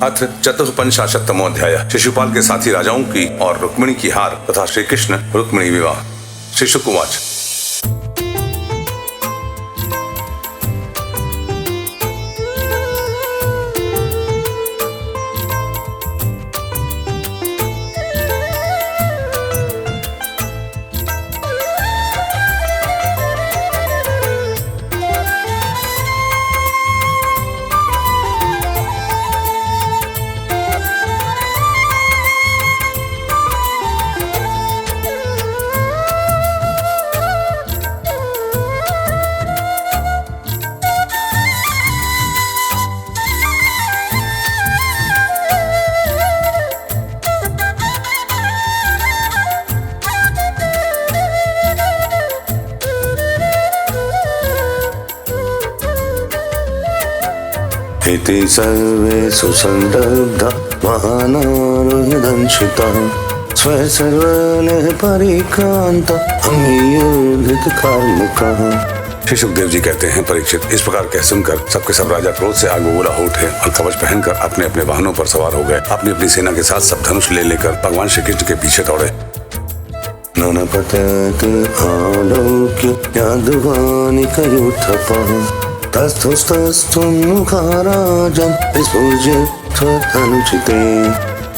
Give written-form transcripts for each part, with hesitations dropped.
अथ चतुष्पंचाशत्तमो अध्याय। शिशुपाल के साथी राजाओं की और रुक्मिणी की हार तथा श्री कृष्ण रुक्मिणी विवाह। श्री शुक उवाच। इति सर्वे सुसंदग्धा महानानुदंशिता स्वसर्वलः परिक्रांता अंगीयुधित कार्मुका। श्री सुखदेव जी कहते हैं, परीक्षित, इस प्रकार कह सुनकर सबके सब राजा क्रोध से आग बबूला हो उठे और कवच पहनकर अपने अपने वाहनों पर सवार हो गए। अपनी अपनी सेना के साथ सब धनुष ले लेकर भगवान श्री कृष्ण के पीछे दौड़े। ननपतत आलोक्य यादवानिकयुथपः तस्थुस्तस्थुं मुखाराजं स्फुर्य त्वदनुचिते।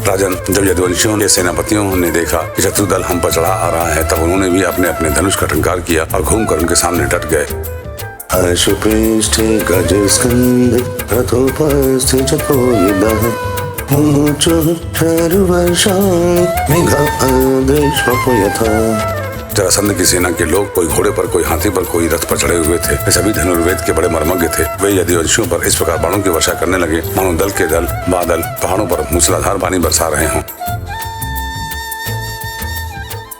राजन, जब यदुवंशियों के सेनापतियों ने देखा कि शत्रु दल हम पर चढ़ा आ रहा है, तब उन्होंने भी अपने अपने धनुष का टंकार किया और घूमकर उनके सामने डट गए। अश्वपृष्ठे गजस्कन्धे रथोपस्थे चतुर्विधः मुमुचुः शरवर्षाणि मेघादृश्वपो यथा। जरासंध की सेना के लोग कोई घोड़े पर, कोई हाथी पर, कोई रथ पर चढ़े हुए थे। वे सभी धनुर्वेद के बड़े मर्मज्ञ थे। वे यदुवंशियों पर इस प्रकार बाणों की वर्षा करने लगे मानो दल के दल बादल पहाड़ों पर मूसलाधार पानी बरसा रहे हों।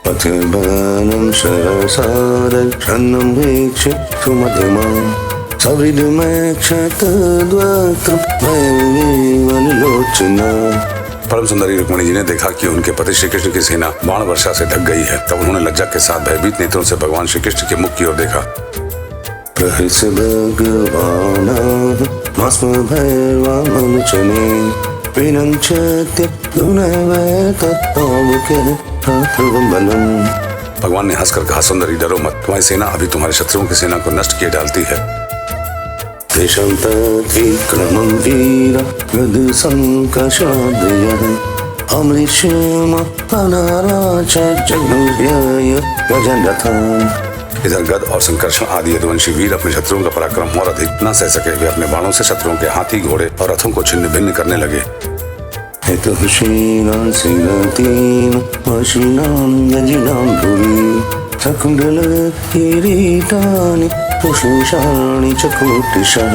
पथिर्बाणं शरसारं शन्नं वीक्ष्य सुमध्यमां सविदुमेक्षतद्वक्त्रं वयविवलोचना। परम सुंदरी रुक्मिणी जी ने देखा कि उनके पति श्री कृष्ण की सेना बाण वर्षा से ढक गई है। तब उन्होंने लज्जा के साथ भयभीत नेत्रों से भगवान श्री कृष्ण के मुख की ओर देखा। प्रहस भगवानाः भस्मभैर्वामनुचने विनञ्चत्य दुनैवेतत्तावके ध्रुवं बलम्। भगवान ने हंसकर कहा, सुंदरी, डरो मत, तुम्हारी सेना अभी तुम्हारे शत्रुओं की सेना को नष्ट किए डालती है। तेषां तद्विक्रमं वीरा गदसङ्कषादयः अमृष्यमपनाराचजगुर्यय गजनरथान्। इधर गद और संकर्षण आदि यदुवंशी वीर अपने शत्रुओं का पराक्रम और अधिक न सह सके। वे अपने बाणों से शत्रुओं के हाथी, घोड़े और रथों को छिन्न भिन्न करने लगे। हितुषीणां सिंहतीं वशीनां यजिनां भुवि सकुण्डलकिरीटानि पुष्पशाणि च कोटिशः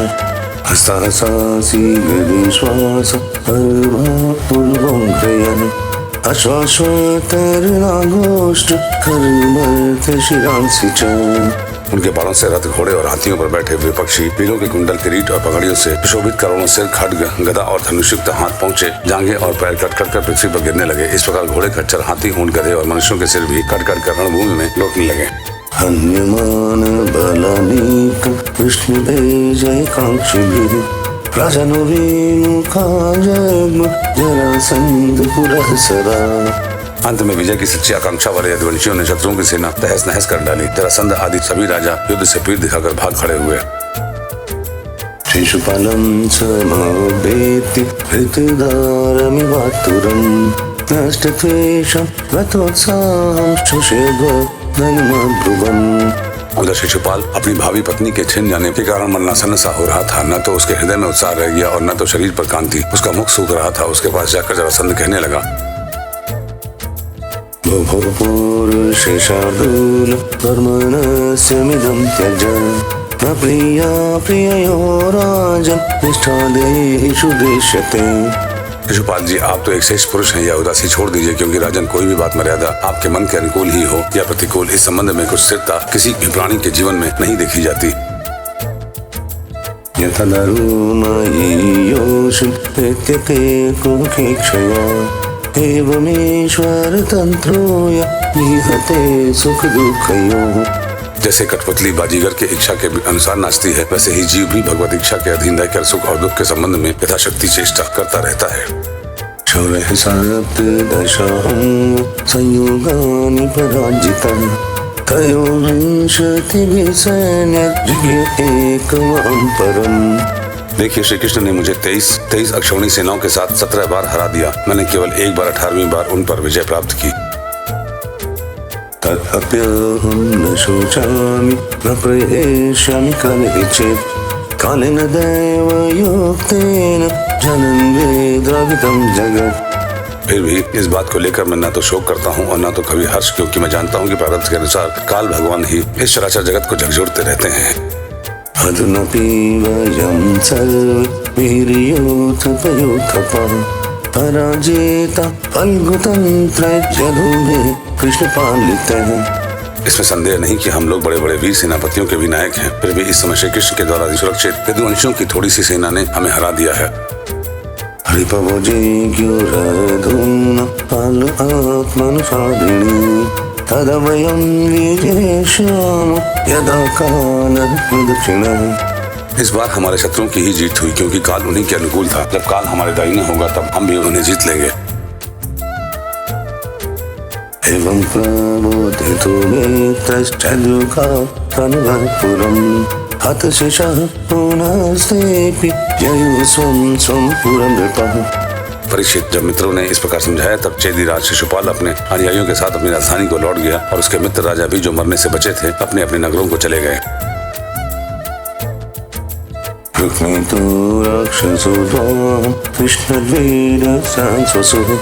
हस्तासासी गदिश्वास पूर्वं क्रयन् अश्वाश्वतरनागोष्ठ कर्मर्थ शिरांसि च। उनके बाणों से रथ, घोड़े और हाथियों पर बैठे हुए पक्षी वीरों के कुंडल, किरीट और पगड़ियों से सुशोभित करोड़ों सिर, खड्ग, गदा और धनुषयुक्त हाथ, पहुंचे, जांघें और पैर कट कर पृथ्वी पर गिरने लगे। इस प्रकार घोड़े, खच्चर, हाथी, ऊंट, गधे और मनुष्यों के सिर भी कट कर रणभूमि में लौटने लगे। हन्यमान बलानीक विष्णुतेजैकांक्षिभिः राजनो विमुखा जग्म जरासन्ध पुरःसरा। अंत में विजय की सच्ची आकांक्षा वाले यदुवंशियों ने शत्रुओं की सेना तहस नहस कर डाली। जरासंध आदि सभी राजा युद्ध से पीठ दिखाकर भाग खड़े हुए। शिशुपालं समवेत्य हृतधारमिवातुरं नष्टत्वेषं गतोत्साहं शुषेध्वनमब्रुवम्। उधर शिशुपाल अपनी भावी पत्नी के छिन जाने के कारण मरणासन्न सा हो रहा था। न तो उसके हृदय में उत्साह रह गया और न तो शरीर पर कांति। उसका मुख सूख रहा था। उसके पास जाकर जरासंध कहने लगा, भूर्षशार्दूल कर्मणस्यमिदं त्यज न प्रिया प्रिययो राजन् निष्ठादेषु दृश्यते। शिशुपाल जी, आप तो एक श्रेष्ठ पुरुष हैं, यह उदासी छोड़ दीजिए, क्योंकि राजन कोई भी बात मर्यादा आपके मन के अनुकूल ही हो या प्रतिकूल, इस संबंध में कुछ स्थिरता किसी भी प्राणी के जीवन में नहीं देखी जाती। यथा दारुमयीयोषु प्रत्यते कुखेक्षया एवमेश्वर तंत्रोय निहते सुख दुःखयोः जैसे कठपुतली बाजीगर के इच्छा के अनुसार नाचती है, वैसे ही जीव भी भगवत इच्छा के अधीन रहकर सुख और दुख के संबंध में यथाशक्ति चेष्टा करता रहता है। संयोगानि पराजितं एकमहं परम्। देखिए, श्री कृष्ण ने मुझे 23 अक्षौणी सेनाओं के साथ 17 बार हरा दिया। मैंने केवल एक बार 18वीं बार उन पर विजय प्राप्त की। तदप्यहं न शोचामि न प्रेष्यामि कनचित् कालेन दैवयोक्तेन जनं वेद्रावितं जगत्। फिर भी इस बात को लेकर मैं न तो शोक करता हूँ और न तो कभी हर्ष, क्योंकि मैं जानता हूँ कि प्रारब्ध के अनुसार काल भगवान ही इस चराचर जगत को झकझोरते रहते हैं। अधुनापि वयं सर्वे वीर्योत्थपयोत्थपः पराजेता फल्गुतन्त्रैर्यधुमे कृष्णपालितः। इसमें संदेह नहीं कि हम लोग बड़े बड़े वीर सेनापतियों के भी नायक हैं। फिर भी इस समय श्री कृष्ण के द्वारा सुरक्षित यदुवंशियों की थोड़ी सी सेना ने हमें हरा दिया है। हरिपवजे ग्युरधून पाल आत्मनुसारिणी तदा वयं विजेष्याम यदा कालः प्रदक्षिणः। इस बार हमारे शत्रुओं की ही जीत हुई, क्योंकि काल उन्हीं के अनुकूल था। जब काल हमारे दाहिने होगा तब हम भी उन्हें जीत लेंगे। एवं प्रबोधितो नेत्रश्चन्द्रिका कनकपुरम् हतशेषः पुनस्तेऽपि ययुः स्वं स्वं पुरं नृपः। परीक्षित, जब मित्रों ने इस प्रकार समझाया तब चेदीराज शिशुपाल अपने अनुयायियों के साथ अपनी राजधानी को लौट गया और उसके मित्र राजा भी जो मरने से बचे थे अपने अपने नगरों को चले गए। रुक्मितो राक्षसो द्वां कृष्णवीरसांससुः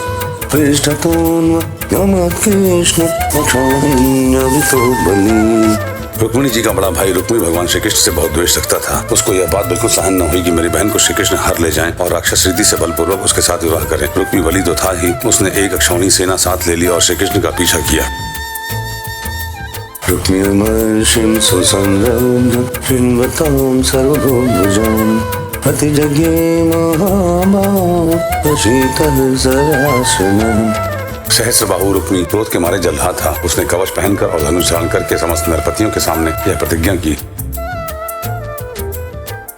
पृष्ठतोन्मत्कृष्ण क्षौहिण्यवितो बली। रुक्मिणी जी का बड़ा भाई रुक्मी भगवान श्री कृष्ण से बहुत द्वेष रखता था। उसको यह बात बिल्कुल सहन न हुई कि मेरी बहन को श्री कृष्ण हर ले जाएं और राक्षस रीति से बलपूर्वक उसके साथ विवाह करें। रुक्मी बली तो था ही, उसने एक अक्षौणी सेना साथ ले ली और श्री कृष्ण का पीछा किया। रुक्मिणीमर्षिं सुसंरभ्य शृण्वतां सर्वभुजान् अतिजज्ञे महाबाहो शीतल सरासनम्। सहस्रबाहु रुक्मी क्रोध के मारे जल रहा था। उसने कवच पहनकर और धनुष धारण करके समस्त नरपतियों के सामने यह प्रतिज्ञा की।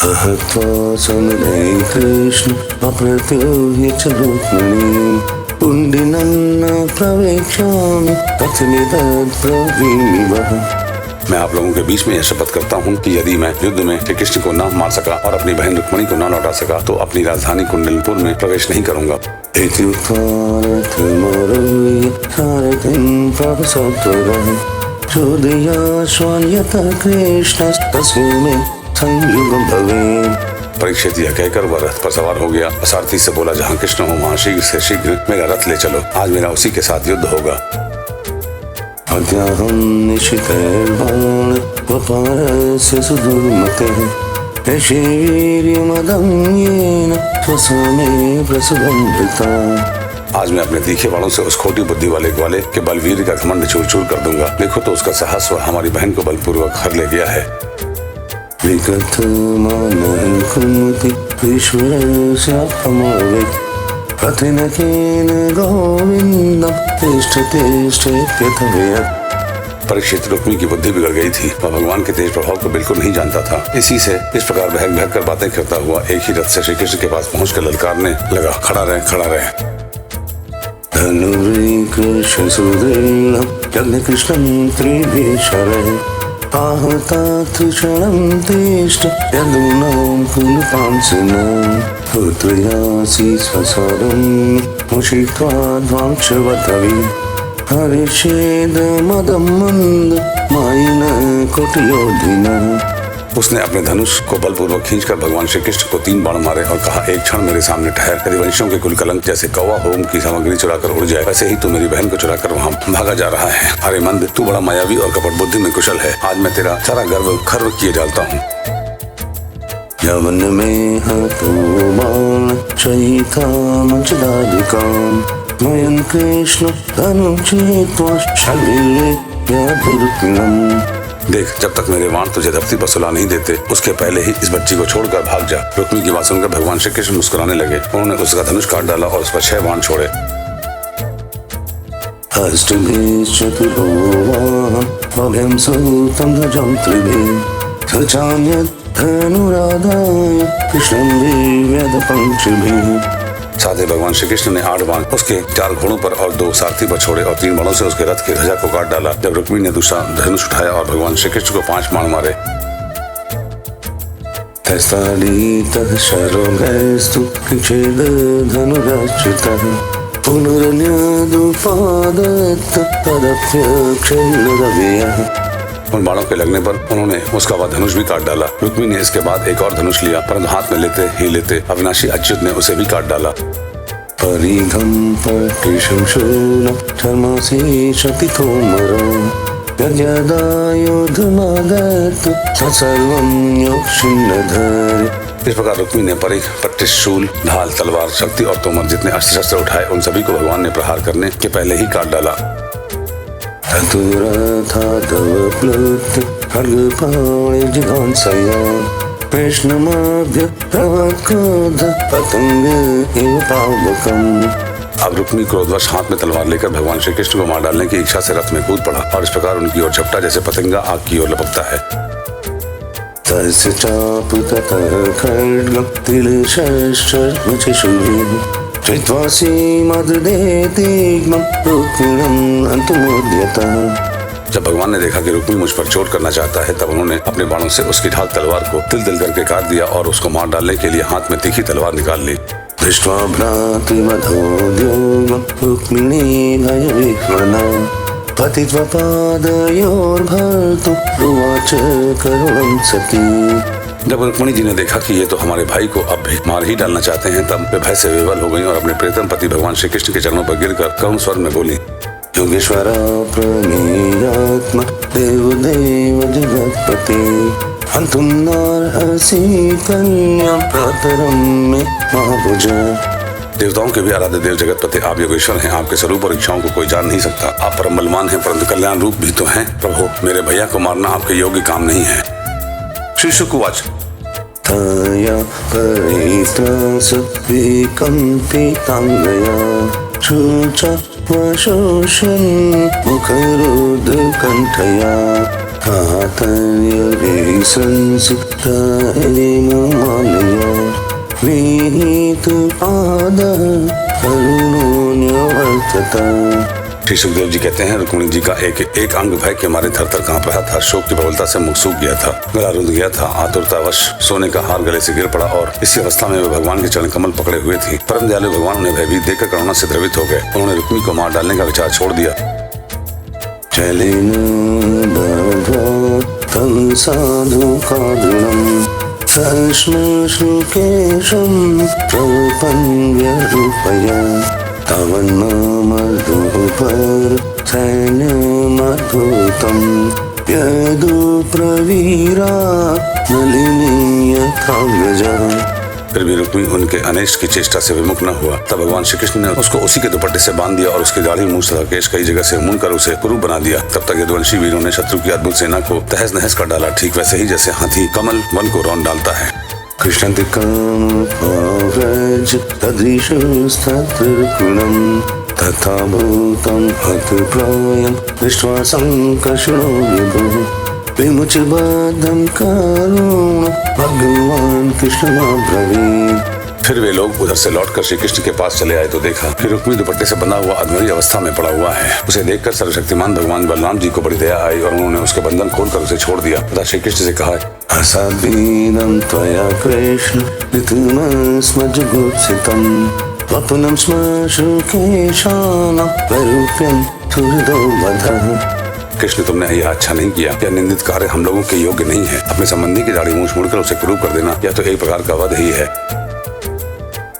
अहत्वा समरे कृष्ण अप्रत्युह्य च रुक्मिणीं कुण्डिनं न प्रवेक्ष्यामि कथमिदब्रवीमि वः। मैं आप लोगों के बीच में यह शपथ करता हूँ कि यदि मैं युद्ध में श्री कृष्ण को न मार सका और अपनी बहन रुक्मिणी को न लौटा सका तो अपनी राजधानी कुंडलपुर में प्रवेश नहीं करूंगा। परीक्षित यह कहकर वह रथ पर सवार हो गया। सारथी से बोला, जहाँ कृष्ण हो वहाँ शीघ्र से शीघ्र मेरा रथ ले चलो। आज मेरा उसी के साथ युद्ध होगा। अद्याहं निशितैर्बाण वपारस्य सुदुर्मतेः यशे वीर्यमदम्येन स्वसमे प्रसुभंवृता। आज मैं अपने तीखे बाणों से उस खोटी बुद्धि वाले ग्वाले के बलवीर का घमंड चूर चूर कर दूंगा। देखो तो उसका साहस वह हमारी बहन को बलपूर्वक हर ले गया है। विगतमानः कुन्ति ईश्वरस्यापमवेत् प्रतिनकेन गोविन्दं तिष्ठत्यथव्यत्। परीक्षित, रुक्मी की बुद्धि बिगड़ गई थी। वह भगवान के तेज प्रभाव को बिल्कुल नहीं जानता था। इसी से इस प्रकार बहक बहक कर बातें करता हुआ एक ही रथ से श्री कृष्ण के पास पहुंचकर ललकारने लगा, खड़ा रहे, खड़ा रहे। धनुर्कृष्ण सुदृढं जगन्कृष्णं त्रिभिशरः आहतात्क्षणं तिष्ठ यदूनां कुलपांसुनां पुत्रयासि स्वसरं मुषित्वा ध्वांक्षवतवि हरिषेद मदं मंद मायिन कोटयोधिना। उसने अपने धनुष को बलपूर्वक खींचकर भगवान श्री कृष्ण को 3 बाण मारे और कहा, एक क्षण मेरे सामने ठहर। यदि वंशियों के कुल कलंक जैसे कौवा होम की सामग्री चुराकर उड़ जाए, वैसे ही तू मेरी बहन को चुराकर वहाँ भागा जा रहा है। अरे मंद, तू बड़ा मायावी और कपट बुद्धि में कुशल है। आज मैं तेरा सारा गर्व खर्व किए डालता हूँ। यवन में हतो बाण चयिता मंचदाधिकाम् मयं कृष्ण धनुचेत्वा शल्ये यदुर्किलम्। देख, जब तक मेरे वाण तुझे धरती पर सुला नहीं देते, उसके पहले ही इस बच्ची को छोड़कर भाग जा। रुक्मी की बात सुनकर भगवान श्री कृष्ण मुस्कुराने लगे। उन्होंने उसका धनुष काट डाला और उस पर 6 बाण छोड़े। अष्टभिश्च तुभोवान् भव्यं सूतं ध्वजं त्रिभिः ध्वजान्यत् धनुराधाय कृष्णं विव्यध पंक्तिभिः। साथ ही भगवान श्री कृष्ण ने 8 बाण उसके 4 घोड़ों पर और 2 सारथी पर छोड़े और 3 बाणों से उसके रथ की ध्वजा को काट डाला। जब रुक्मिणी ने दूसरा धनुष उठाया और भगवान श्री कृष्ण को 5 बाण मारे। तस्ताडितः शरोगैस्तु कृच्छेद धनुराच्युतः पुनरन्यदुपादत्त तदप्यक्षेणरव्ययः। उन बाणों के लगने पर उन्होंने उसका वह धनुष भी काट डाला। रुक्मिणी ने इसके बाद एक और धनुष लिया, परंतु हाथ में लेते अविनाशी अच्युत ने उसे भी काट डाला। परिघं पटिशं शूलं धर्मासी शतितोमरो यद्यदायुधमादत्त स सर्वं योक्षिन्नधरे। इस प्रकार रुक्मिणी ने परिघ, पट्टिश, शूल, ढाल, तलवार, शक्ति और तोमर जितने अस्त्र शस्त्र उठाए उन सभी को भगवान ने प्रहार करने के पहले ही काट डाला। धतुरथादवप्लुत खड्गपाणिजिघांसया कृष्णमाभ्य प्रवक्रोध पतंग इव पावकम्। अब रुक्मिणी क्रोधवश हाथ में तलवार लेकर भगवान श्री कृष्ण को मार डालने की इच्छा से रथ में कूद पड़ा और इस प्रकार उनकी ओर झपटा जैसे पतंगा आग की ओर लपकता है। तस्य चापततः खड्गं तिलशस्त्रमुचिषुभिः चित्वा सीमद्देतीग्मं रुक्मिणम् हन्तुमुद्यतः। जब भगवान ने देखा कि रुक्मिणी मुझ पर चोट करना चाहता है, तब उन्होंने अपने बाणों से उसकी ढाल तलवार को तिल तिल करके काट दिया और उसको मार डालने के लिए हाथ में तीखी तलवार निकाल ली। दृष्ट्वा भ्रातृवधोद्योगं रुक्मिणी भयविह्वला पतित्वा पादयोर्भर्तुं रुवाच करुणं सती। जब रुक्मिणी जी ने देखा कि ये तो हमारे भाई को अब भी मार ही डालना चाहते हैं, तब वे भय से विवल हो गई और अपने प्रियतम पति भगवान श्री कृष्ण के चरणों पर गिरकर करुण स्वर में बोली। योगेश्वरा प्रमेयात्मा देवदेव जगत्पते हन्तुं नार्हसि कन्यां प्रातरं मे महाभुज। देवताओं के भी आराध्य देव जगतपति आप योगेश्वर हैं। आपके स्वरूप और इच्छाओं को कोई जान नहीं सकता। आप परम बलवान हैं, परंतु कल्याण रूप भी तो हैं। प्रभु, मेरे भैया को मारना आपके योग्य काम नहीं है। श्री शुकवाच तया परित्रास विकम्पिताङ्गया शुचा वशोषन् मुखरोधकण्ठया आतर्यविसंसुप्ता हेममालया विहितपादः करुणोऽन्यवर्तता। श्री सुखदेव जी कहते हैं, रुक्मिणी जी का एक अंग भय के मारे थर-थर कांप रहा था। शोक की प्रबलता से मुख सूख गया था, गला रुंध गया था। आतुरतावश सोने का हार गले से गिर पड़ा और इसी अवस्था में वे भगवान के चरण कमल पकड़े हुए थी। परम दयालु भगवान उन्हें भयभीत देखकर करुणा से द्रवित हो गए। उन्होंने रुक्मिणी को मार डालने का विचार छोड़ दिया। चलेन बध्वं साधु कारुणं सश्मश्रुकेशं प्रपन्व्यरूपया तावन्मामधुपर सैन्यमद्भुतं यदुप्रवीरा नलिनी यथाव्रजा। फिर भी रुक्मिणी उनके अनिष्ट की चेष्टा से विमुख न हुआ। तब भगवान श्री कृष्ण ने उसको उसी के दुपट्टे से बांध दिया और उसकी दाढ़ी, मूंछ तथा केश कई जगह से मुड़कर उसे कुरूप बना दिया। तब तक यदुवंशी वीरों ने शत्रु की अद्भुत सेना को तहस नहस कर डाला, ठीक वैसे ही जैसे हाथी कमल वन को रौंद डालता है। कृष्णतिकाव्रज तदृशस्तत्त्रिगुणं तथा भूतं हतप्रायं दृष्ट्वा संकर्षणो विभुः विमुचबद्धं करुण भगवान् कृष्णमब्रवीत्। फिर वे लोग उधर से लौटकर श्री कृष्ण के पास चले आए तो देखा कि रुक्मिणी दुपट्टे से बंधा हुआ अधमरी अवस्था में पड़ा हुआ है। उसे देखकर सर्वशक्तिमान भगवान बलराम जी को बड़ी दया आई और उन्होंने उसके बंधन खोलकर उसे छोड़ दिया तथा श्री कृष्ण से कहा, असाधीनं त्वया कृष्ण ऋतुमस्म जुगुप्सितं स्वप्नं श्मश्रुकेशानां वैरूप्यं सुहृदो वधः। कृष्ण, तुमने यह अच्छा नहीं किया। यह निंदित कार्य हम लोगों के योग्य नहीं है। अपने संबंधी की दाढ़ी मूंछ मुड़कर उसे कुरूप कर देना यह तो एक प्रकार का वध ही है।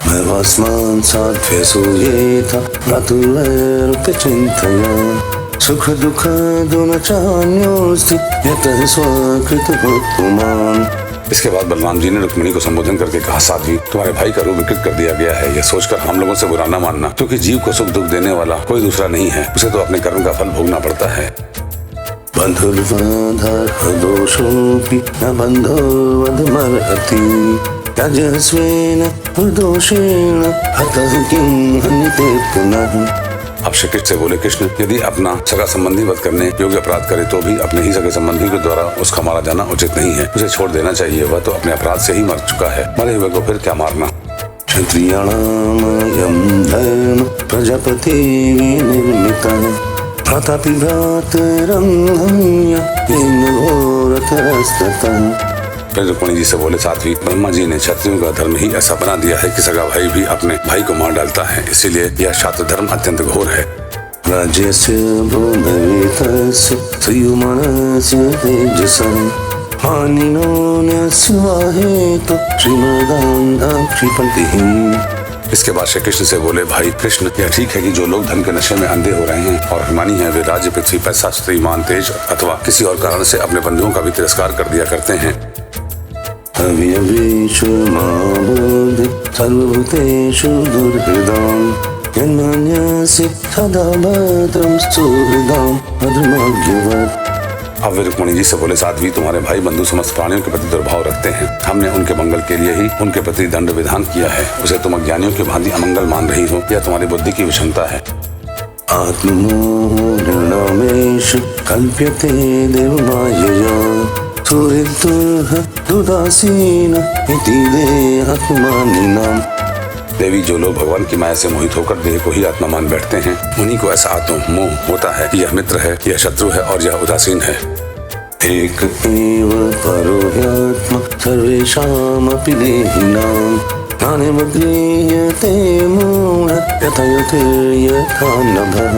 भवास्मान् साध्व्यसूयेथ भ्रातुर्वैरुप्यचिन्तया सुख दुःख दुनचान्योऽस्ति यतः स्वकृतभुक्तुमान्। इसके बाद बलराम जी ने रुक्मिणी को संबोधन करके कहा, साध्वी, तुम्हारे भाई का रूप विकृत कर दिया गया है। यह सोचकर हम लोगों से बुरा न मानना, क्योंकि जीव को सुख दुख देने वाला कोई दूसरा नहीं है। उसे तो अपने कर्म का फल भोगना पड़ता है। बन्धुर्वधर्हदोषोऽपि न बन्धोर्वधमर्हति यजस्वेन दोषेण हतः किं हन्यते पुनः अब श्री कृष्ण से बोले, कृष्ण यदि अपना सगा संबंधी वध करने योग्य अपराध करे तो भी अपने ही सगे संबंधी के द्वारा उसका मारा जाना उचित नहीं है। उसे छोड़ देना चाहिए, वह तो अपने अपराध से ही मर चुका है, मरे हुए को फिर क्या मारना। क्षत्रियाणामयं धर्म प्रजापति निर्मितः प्रतापि भ्रातरंहन्य येन घोरतरस्ततः। फिर रुक्मिणी जी से बोले, साध्वी ब्रह्मा जी ने क्षत्रियों का धर्म ही ऐसा बना दिया है कि सगा भाई भी अपने भाई को मार डालता है, इसीलिए यह क्षात्र धर्म अत्यंत घोर है। राज्यस्य भूमवेतस्य संयुमानस्य तेजसः हानिनो न्यस्वाहेतु श्रीमदान् क्षिपन्तिः। इसके बाद श्री कृष्ण से बोले, भाई कृष्ण यह ठीक है कि जो लोग धन के नशे में अंधे हो रहे हैं और अभिमानी हैं, वे राज्य, पृथ्वी, पैसा, स्त्री, मान, तेज अथवा किसी और कारण से अपने बंधुओं का भी तिरस्कार कर दिया करते हैं। अव्यवेषु माबोधि सर्वभूतेषु दुर्हृदाम् यन्मन्यसि सदा भद्रं सुहृदाम् अधर्मज्ञवत्। अब वे रुक्मिणी जी से बोले, साध्वी तुम्हारे भाई बंधु समस्त प्राणियों के प्रति दुर्भाव रखते हैं। हमने उनके मंगल के लिए ही उनके प्रति दंड विधान किया है, उसे तुम अज्ञानियों की भांति अमंगल मान रही हो, यह तुम्हारी बुद्धि की विषमता है। आत्ममोहनामेषु कल्प्यते देवमायया सुहृदुदासीन इति देहात्मानिनाम्। देवी, जो लोग भगवान की माया से मोहित होकर देह को ही आत्मा मान बैठते हैं, उन्हीं को ऐसा आत्म मोह होता है कि यह मित्र है, यह शत्रु है और यह उदासीन है। एक एव परो ह्यात्मा सर्वेषामपि देहिनां ज्ञानमग्रीयते मूढ यथा यथा नभः।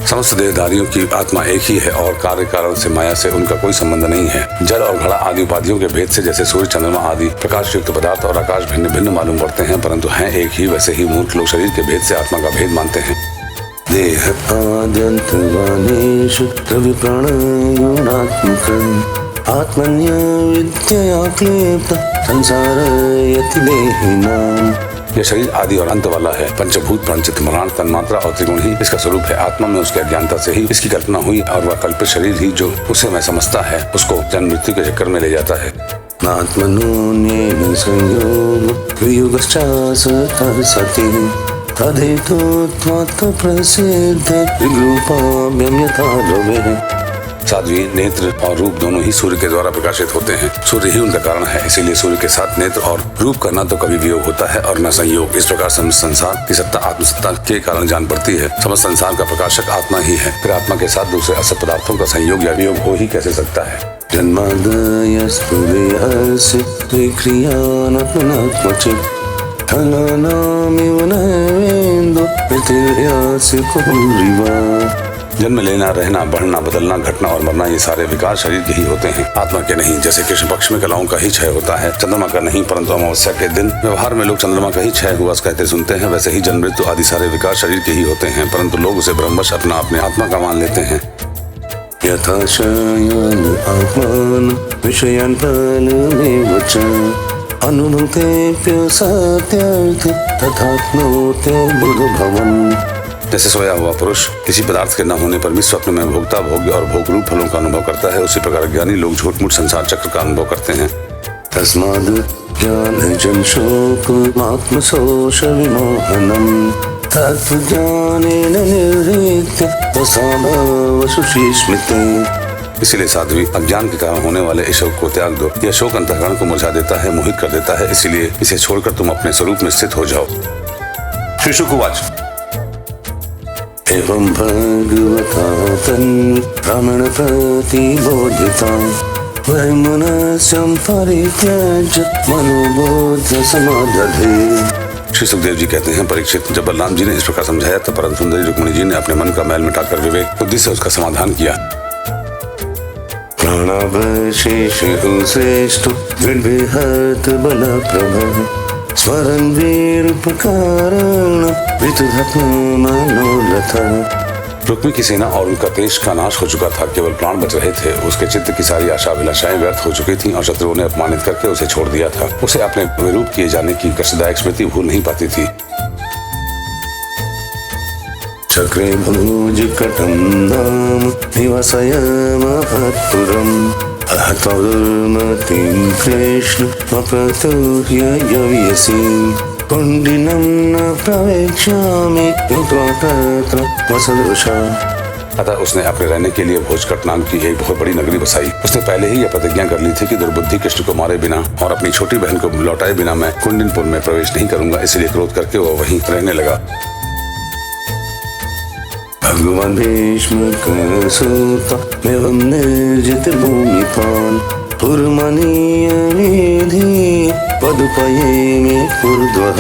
समस्त देहधारियों की आत्मा एक ही है और कार्य कारण से माया से उनका कोई संबंध नहीं है। जल और घड़ा आदि उपाधियों के भेद से जैसे सूर्य, चंद्रमा आदि प्रकाश युक्त पदार्थ और आकाश भिन्न भिन्न मालूम पड़ते हैं, परंतु हैं एक ही, वैसे ही मूर्ख लोग शरीर के भेद से आत्मा का भेद मानते हैं। देह आद्यन्तवानेषु द्रव्यप्राणयोनात्मकम् आत्मन्य विद्यया क्लेप्तः संसारयति देहिनाम्। यह शरीर आदि और अंत वाला है, पंचभूत, प्राणचित, मराण, तन्मात्रा और त्रिगुण ही इसका स्वरूप है। आत्मा में उसके अज्ञानता से ही इसकी कल्पना हुई और वह कल्पित शरीर ही जो उसे मैं समझता है, उसको जन्म मृत्यु के चक्कर में ले जाता है। नात्मनोऽन्येन संयोग वियुगश्चासतः सति तदेतो त्वत्प्रसिद्धे विरूपाभ्यं यथा रवेः। साध्वी, नेत्र और रूप दोनों ही सूर्य के द्वारा प्रकाशित होते हैं, सूर्य ही उनका कारण है, इसीलिए सूर्य के साथ नेत्र और रूप का न तो कभी वियोग होता है और न संयोग। इस प्रकार समस्त संसार की सत्ता आत्मसत्ता के कारण जान पड़ती है। समस्त संसार का प्रकाशक आत्मा ही है, फिर आत्मा के साथ दूसरे असत पदार्थों का संयोग या वियोग हो ही कैसे सकता है। जन्मादयस्फुरेहस्य त्रिक्रियानात्मनात्मचित् फलानामिव नैवेन्दो प्रतिर्यास्य कुर्रिवा। जन्म लेना, रहना, बढ़ना, बदलना, घटना और मरना, ये सारे विकार शरीर के ही होते हैं, आत्मा के नहीं। जैसे कृष्ण पक्ष में कलाओं का ही क्षय होता है, चंद्रमा का नहीं, परंतु अमावस्या के दिन व्यवहार में लोग चंद्रमा का ही क्षय हुआ कहते सुनते हैं, वैसे ही जन्म मृत्यु आदि सारे विकार शरीर के ही होते हैं, परंतु लोग उसे ब्रह्मवश अपना अपने आत्मा का मान लेते हैं। यथा शयन आत्मान विषयान् फलमेव च अनुभूतेऽप्य सत्यार्थे तथात्मोऽत्यर्बुधभवन्। जैसे सोया हुआ पुरुष किसी पदार्थ के न होने पर भी स्वप्न में भोक्ता, भोग्य और भोग रूप फलों का अनुभव करता है, उसी प्रकार ज्ञानी लोग झूठ मूठ संसार चक्र का अनुभव करते हैं। तस्माद् ज्ञानजं शोकमात्मशोष विमोहनम् तत्त्वज्ञानेन निर्हृत्य रसाभावशुषिस्मृते। इसीलिए साध्वी, अज्ञान के कारण होने वाले इस शोक को त्याग दो। यह शोक अंतःकरण को मुरझा देता है, मोहित कर देता है, इसीलिए इसे छोड़कर तुम अपने स्वरूप में स्थित हो जाओ। श्री शुकवाच। एवं भगवता तन्ब्राह्मण प्रतिबोधितां वैमनस्यं परित्यज्य मनोबोध समादधे। श्री सुखदेव जी कहते हैं, परीक्षित, जब बलराम जी ने इस प्रकार समझाया तब परम सुंदरी रुक्मिणी जी ने अपने मन का मैल मिटाकर विवेक बुद्धि से उसका समाधान किया। प्राणावशेषु श्रेष्ठ दृढविहत बलप्रभः स्वरन् वीरूपकारण वितुधात्मनोरथः। रुक्मी की सेना और उनका देश का नाश हो चुका था, केवल प्राण बच रहे थे। उसके चित्त की सारी आशा अभिलाषाएं व्यर्थ हो चुकी थीं और शत्रुओं ने अपमानित करके उसे छोड़ दिया था। उसे अपने विरूप किए जाने की कष्टदायक स्मृति भूल नहीं पाती थी। चक्रे भुजकटं धाम निवासय महत्पुरम् अहत्वा दुर्मतिं कृष्ण अप्रतुर्य यव्यसी कुंडिनं न प्रवेक्ष्यामि कृत्वा तत्र वसदृशा। अतः उसने अपने रहने के लिए भोजकट नाम की एक बहुत बड़ी नगरी बसाई। उसने पहले ही यह प्रतिज्ञा कर ली थी कि दुर्बुद्धि कृष्ण को मारे बिना और अपनी छोटी बहन को लौटाए बिना मैं कुंडिनपुर में प्रवेश नहीं करूंगा। इसलिए क्रोध करके वह वहीं रहने लगा। भगवान भीष्म सूता एवं निर्जित भूमिपान पुरमनीय विधि पदुपये में पूर्वः।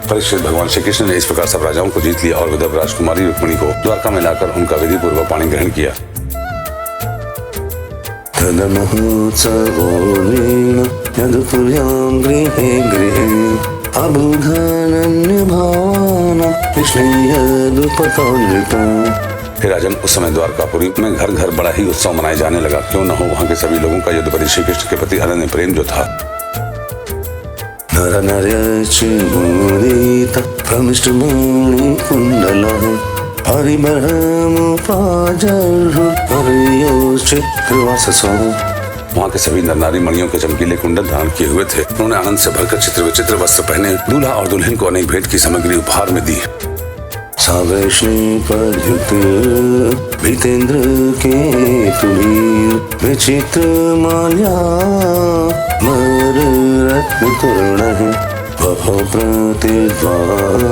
परीक्षित भगवान श्री कृष्ण ने इस प्रकार सब राजाओं को जीत लिया और विदर्भ राजकुमारी रुक्मिणी को द्वारका में लाकर उनका विधि पूर्वक पाणी ग्रहण किया। तदमहोत्सवोऽनेन यदुपुर्यां गृहे गृहे अबुधनन्य भावानां कृष्णयदुपकौलिकम्। हे राजन, उस समय द्वारकापुरी में घर घर बड़ा ही उत्सव मनाए जाने लगा। क्यों न हो वहाँ के सभी लोगों का यदुपति श्री कृष्ण के प्रति अनन्य प्रेम जो था। नर नरश्च मुदिता प्रमिष्टमणि कुण्डलः हरिबरमुपाजर्हु हरयोश्च कृवाससो। वहाँ के सभी नर नारी मणियों के चमकीले कुंडल धारण किए हुए थे। उन्होंने आनंद से भरकर चित्र विचित्र वस्त्र पहने दूल्हा और दुल्हन को अनेक भेंट की सामग्री उपहार में दी। सावैष्णी पर्युत भीतेन्द्र के तुलीर विचित्र माल्या मर रत्न तोरण वह प्रतिद्वार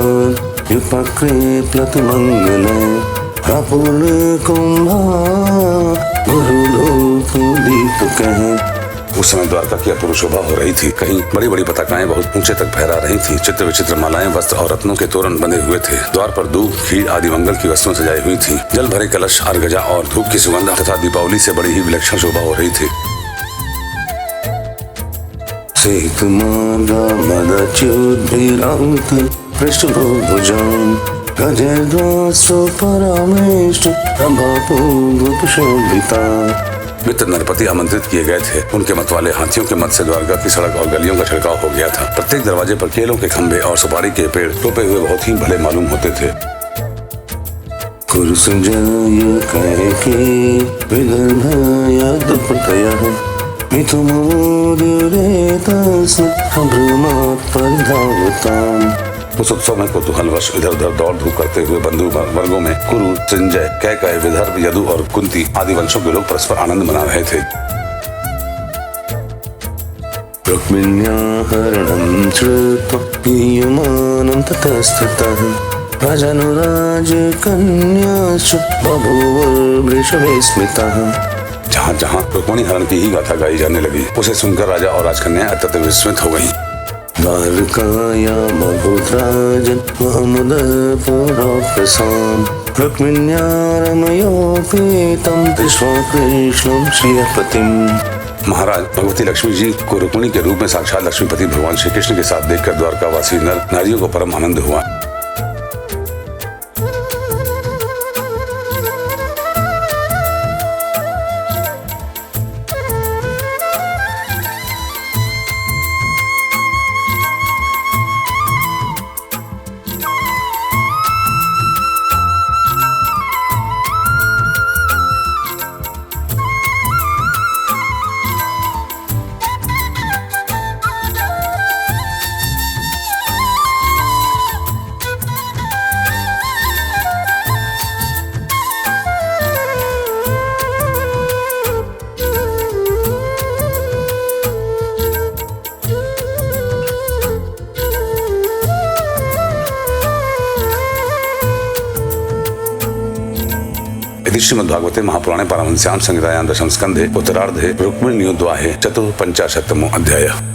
युपक्रे प्लतुमंगल अपूर्ण कुंभा गुरुलोक दीपक। उस समय द्वारका की अपूर्व शोभा हो रही थी। कहीं बड़ी बड़ी पताकाएं बहुत ऊंचे तक फहरा रही थी। चित्र विचित्र मालाएं, वस्त्र और रत्नों के तोरण बंधे हुए थे। द्वार पर दूब, खीर आदि मंगल की वस्तुएं सजाई हुई थी। जल भरे कलश, अर्घजा और धूप की सुगंध तथा दीपावली से बड़ी ही विलक्षण शोभा हो रही थी। मित्र नरपति आमंत्रित किए गए थे। उनके मत वाले हाथियों के मत से द्वारका की सड़क और गलियों का छिड़काव हो गया था। प्रत्येक दरवाजे पर केलों के खंभे और सुपारी के पेड़ टोपे हुए बहुत ही भले मालूम होते थे। उस उत्सव में कौतूहलवश इधर उधर दौड़ धूप करते हुए बंधु वर्गों में कुरु, संजय, कैकेयी, विदर्भ, यदु और कुंती आदि वंशों के लोग परस्पर आनंद मना रहे थे। रुक्मिण्याहरणं श्रुत्वा पीयमानं ततस्ततः राजानुराजकन्याश्च बभूवुर्वृषभे स्मिताः। जहाँ जहाँ रुक्मिणी हरण की ही गाथा गाई जाने लगी, उसे सुनकर राजा और राजकन्याएं अत्यंत विस्मित हो गईं। द्वारकायां बभूद्राजन् महमुदपुरप्रसां रुक्मिण्या रमयोपेतं दृष्ट्वा कृष्णं श्रियपतिम्। महाराज, भगवती लक्ष्मी जी को रुक्मिणी के रूप में साक्षात लक्ष्मीपति भगवान श्री कृष्ण के साथ देखकर द्वारकावासी नर नारियों को परम आनंद हुआ। श्रीमद्भागवते महापुराणे पारमहंस्यां संहितायां दशम स्कंधे उत्तरार्धे रुक्मिण्योद्वाहे चतुः पंचाशत्तमो अध्यायः।